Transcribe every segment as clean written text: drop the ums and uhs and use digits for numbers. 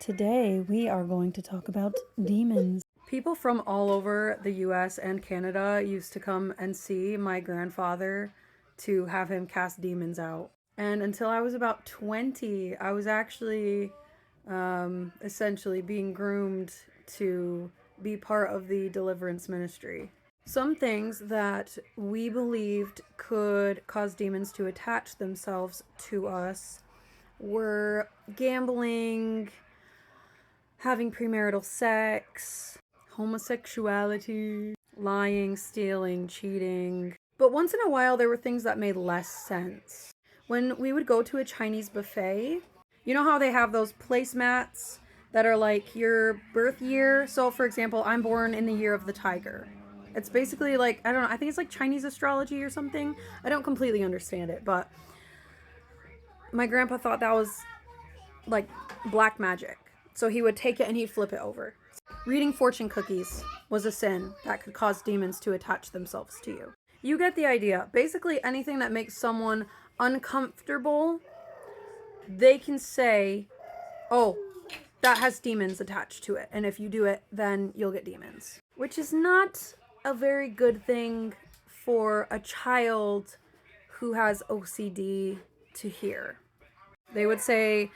Today we are going to talk about demons. People from all over the US and Canada used to come and see my grandfather to have him cast demons out. And until I was about 20, I was actually essentially being groomed to be part of the deliverance ministry. Some things that we believed could cause demons to attach themselves to us were gambling, having premarital sex, homosexuality, lying, stealing, cheating. But once in a while, there were things that made less sense. When we would go to a Chinese buffet, you know how they have those placemats that are like your birth year? So, for example, I'm born in the year of the tiger. It's basically like, I don't know, I think it's like Chinese astrology or something. I don't completely understand it, but my grandpa thought that was like black magic. So he would take it and he'd flip it over. Reading fortune cookies was a sin that could cause demons to attach themselves to you. You get the idea. Basically, anything that makes someone uncomfortable, they can say, oh, that has demons attached to it. And if you do it, then you'll get demons. Which is not a very good thing for a child who has OCD to hear. They would say,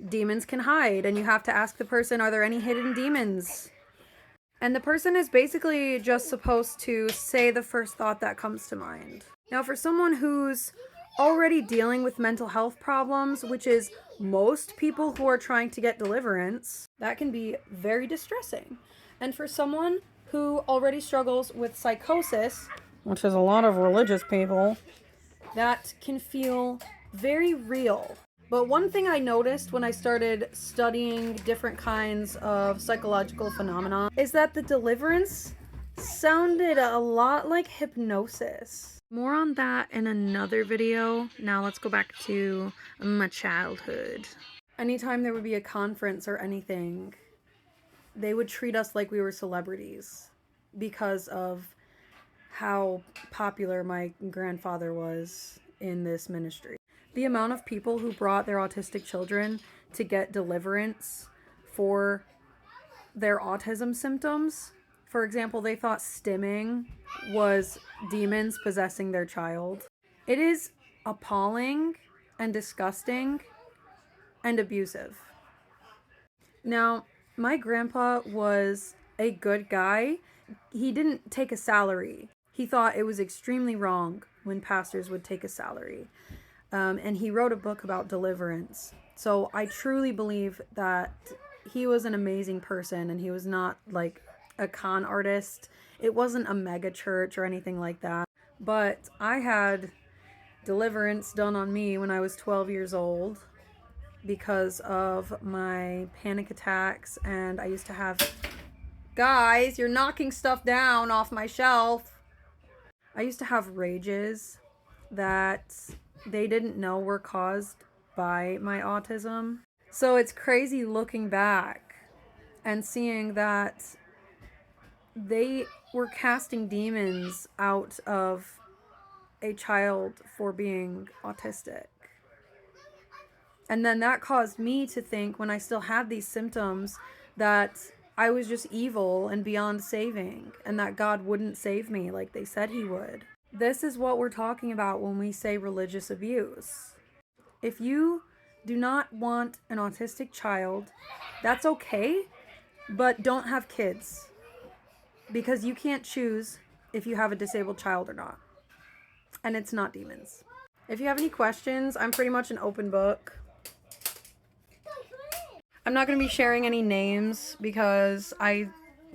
demons can hide, and you have to ask the person, are there any hidden demons? And the person is basically just supposed to say the first thought that comes to mind. Now, for someone who's already dealing with mental health problems, which is most people who are trying to get deliverance, that can be very distressing. And for someone who already struggles with psychosis, which is a lot of religious people, that can feel very real. But one thing I noticed when I started studying different kinds of psychological phenomena is that the deliverance sounded a lot like hypnosis. More on that in another video. Now let's go back to my childhood. Anytime there would be a conference or anything, they would treat us like we were celebrities because of how popular my grandfather was in this ministry. The amount of people who brought their autistic children to get deliverance for their autism symptoms. For example, they thought stimming was demons possessing their child. It is appalling and disgusting and abusive. Now, my grandpa was a good guy. He didn't take a salary. He thought it was extremely wrong when pastors would take a salary. And he wrote a book about deliverance. So I truly believe that he was an amazing person and he was not like a con artist. It wasn't a mega church or anything like that. But I had deliverance done on me when I was 12 years old because of my panic attacks. And I used to have... Guys, you're knocking stuff down off my shelf. I used to have rages that they didn't know were caused by my autism. So it's crazy looking back and seeing that they were casting demons out of a child for being autistic. And then that caused me to think, when I still had these symptoms, that I was just evil and beyond saving, and that God wouldn't save me like they said he would. This is what we're talking about when we say religious abuse. If you do not want an autistic child, that's okay, but don't have kids. Because you can't choose if you have a disabled child or not. And it's not demons. If you have any questions, I'm pretty much an open book. I'm not going to be sharing any names because I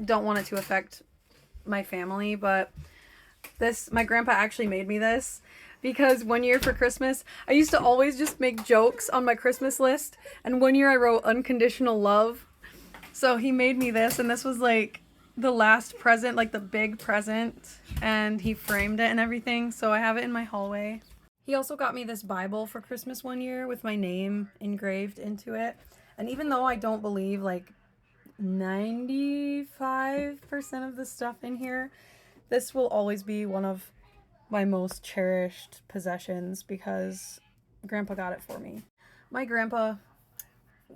don't want it to affect my family, but my grandpa actually made me this because one year for Christmas, I used to always just make jokes on my Christmas list, and one year I wrote unconditional love. So he made me this, and this was like the last present, like the big present, and he framed it and everything, so I have it in my hallway. He also got me this Bible for Christmas one year with my name engraved into it, and even though I don't believe like 95% of the stuff in here, this will always be one of my most cherished possessions because Grandpa got it for me. My grandpa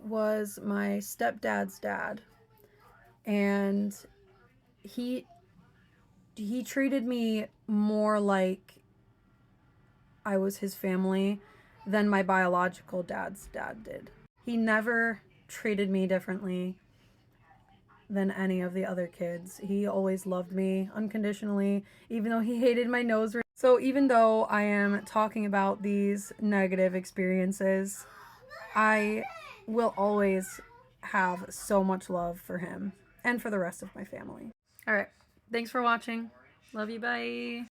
was my stepdad's dad, and he treated me more like I was his family than my biological dad's dad did. He never treated me differently than any of the other kids. He always loved me unconditionally, even though he hated my nose ring. So even though I am talking about these negative experiences, I will always have so much love for him and for the rest of my family. All right. Thanks for watching. Love you. Bye.